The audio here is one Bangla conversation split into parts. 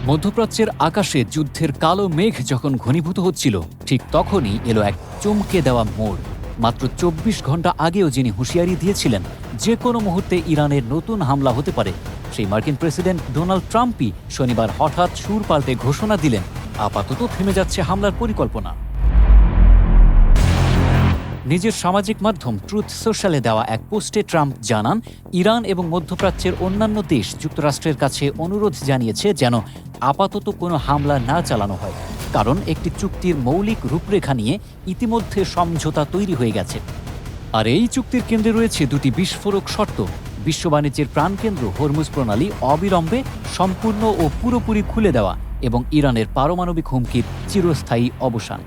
মধ্যপ্রাচ্যের আকাশে যুদ্ধের কালো মেঘ যখন ঘনীভূত হচ্ছিল, ঠিক তখনই এলো এক চমকে দেওয়া মোড়। মাত্র ২৪ ঘন্টা আগেও যিনি হুঁশিয়ারি দিয়েছিলেন যে কোনো মুহূর্তে ইরানের নতুন হামলা হতে পারে, সেই মার্কিন প্রেসিডেন্ট ডোনাল্ড ট্রাম্পই শনিবার হঠাৎ সুর পাল্টে ঘোষণা দিলেন আপাতত থেমে যাচ্ছে হামলার পরিকল্পনা। নিজের সামাজিক মাধ্যম ট্রুথ সোশ্যালে দেওয়া এক পোস্টে ট্রাম্প জানান, ইরান এবং মধ্যপ্রাচ্যের অন্যান্য দেশ যুক্তরাষ্ট্রের কাছে অনুরোধ জানিয়েছে যেন আপাতত কোনো হামলা না চালানো হয়, কারণ একটি চুক্তির মৌলিক রূপরেখা নিয়ে ইতিমধ্যে সমঝোতা তৈরি হয়ে গেছে। আর এই চুক্তির কেন্দ্রে রয়েছে দুটি বিস্ফোরক শর্ত: বিশ্ব বাণিজ্যের প্রাণকেন্দ্র হরমুজ প্রণালী অবিলম্বে সম্পূর্ণ ও পুরোপুরি খুলে দেওয়া এবং ইরানের পারমাণবিক হুমকির চিরস্থায়ী অবসান।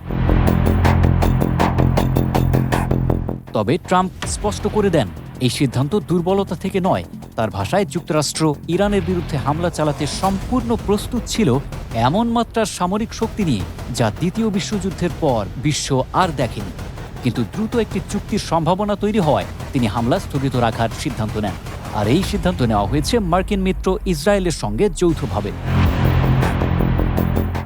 তবে ট্রাম্প স্পষ্ট করে দেন, এই সিদ্ধান্ত দুর্বলতা থেকে নয়। তার ভাষায়, যুক্তরাষ্ট্র ইরানের বিরুদ্ধে হামলা চালাতে সম্পূর্ণ প্রস্তুত ছিল এমন মাত্রার সামরিক শক্তি নিয়ে যা দ্বিতীয় বিশ্বযুদ্ধের পর বিশ্ব আর দেখেনি। কিন্তু দ্রুত একটি চুক্তির সম্ভাবনা তৈরি হওয়ায় তিনি হামলা স্থগিত রাখার সিদ্ধান্ত নেন। আর এই সিদ্ধান্ত নেওয়া হয়েছে মার্কিন মিত্র ইসরায়েলের সঙ্গে যৌথভাবে।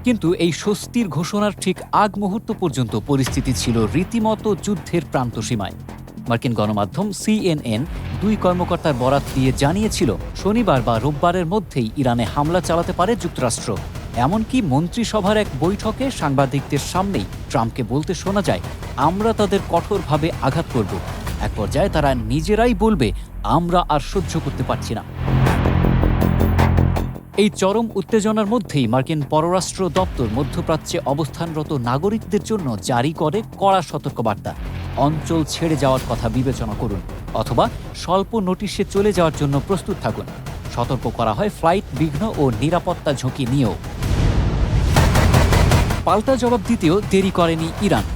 কিন্তু এই স্বস্তির ঘোষণার ঠিক আগ মুহূর্ত পর্যন্ত পরিস্থিতি ছিল রীতিমতো যুদ্ধের প্রান্তসীমায়। মার্কিন গণমাধ্যম CNN 2 কর্মকর্তার বরাত দিয়ে জানিয়েছিল, শনিবার বা রোববারের মধ্যেই ইরানে হামলা চালাতে পারে যুক্তরাষ্ট্র। এমনকি মন্ত্রিসভার এক বৈঠকে সাংবাদিকদের সামনেই ট্রাম্পকে বলতে শোনা যায়, আমরা তাদের কঠোরভাবে আঘাত করব। এক পর্যায়ে তারা নিজেরাই বলবে, আমরা আর সহ্য করতে পারছি না। এই চরম উত্তেজনার মধ্যেই মার্কিন পররাষ্ট্র দপ্তর মধ্যপ্রাচ্যে অবস্থানরত নাগরিকদের জন্য জারি করে কড়া সতর্কবার্তা। অঞ্চল ছেড়ে যাওয়ার কথা বিবেচনা করুন, অথবা স্বল্প নোটিশে চলে যাওয়ার জন্য প্রস্তুত থাকুন। সতর্ক করা হয় ফ্লাইট বিঘ্ন ও নিরাপত্তা ঝুঁকি নিয়েও। পাল্টা জবাব দিতেও দেরি করেনি ইরান।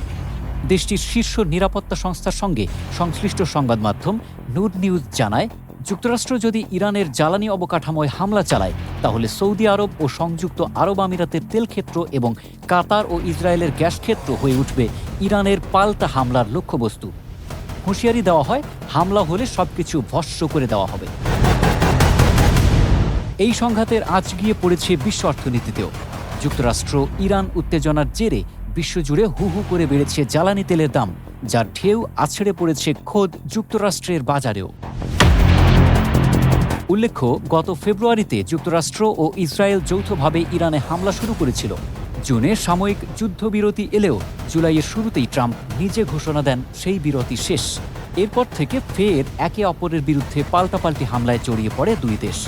দেশটির শীর্ষ নিরাপত্তা সংস্থার সঙ্গে সংশ্লিষ্ট সংবাদ মাধ্যম নুড নিউজ জানায়, যুক্তরাষ্ট্র যদি ইরানের জ্বালানি অবকাঠামোয় হামলা চালায়, তাহলে সৌদি আরব ও সংযুক্ত আরব আমিরাতের তেলক্ষেত্র এবং কাতার ও ইসরায়েলের গ্যাস ক্ষেত্র হয়ে উঠবে ইরানের পাল্টা হামলার লক্ষ্যবস্তু। হুঁশিয়ারি দেওয়া হয়, হামলা হলে সবকিছু ভস্ম করে দেওয়া হবে। এই সংঘাতের আঁচ গিয়ে পড়েছে বিশ্ব অর্থনীতিতেও। যুক্তরাষ্ট্র ইরান উত্তেজনার জেরে বিশ্বজুড়ে হু হু করে বেড়েছে জ্বালানি তেলের দাম, যার ঢেউ আছড়ে পড়েছে খোদ যুক্তরাষ্ট্রের বাজারেও। উল্লেখ্য, গত ফেব্রুয়ারিতে যুক্তরাষ্ট্র ও ইসরায়েল যৌথভাবে ইরানে হামলা শুরু করেছিল। জুনে সাময়িক যুদ্ধবিরতি এলেও জুলাইয়ের শুরুতেই ট্রাম্প নিজে ঘোষণা দেন সেই বিরতি শেষ। এরপর থেকে ফের একে অপরের বিরুদ্ধে পাল্টাপাল্টি হামলায় জড়িয়ে পড়ে দুই দেশ।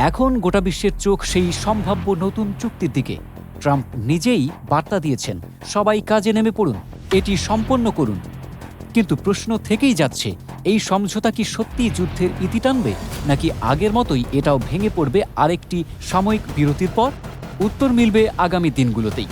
এখন গোটা বিশ্বের চোখ সেই সম্ভাব্য নতুন চুক্তির দিকে। ট্রাম্প নিজেই বার্তা দিয়েছেন, সবাই কাজে নেমে পড়ুন, এটি সম্পন্ন করুন। কিন্তু প্রশ্ন থেকেই যাচ্ছে, এই সমঝোতা কি সত্যিই যুদ্ধের ইতি টানবে, নাকি আগের মতোই এটাও ভেঙে পড়বে আরেকটি সাময়িক বিরতির পর? উত্তর মিলবে আগামী দিনগুলোতেই।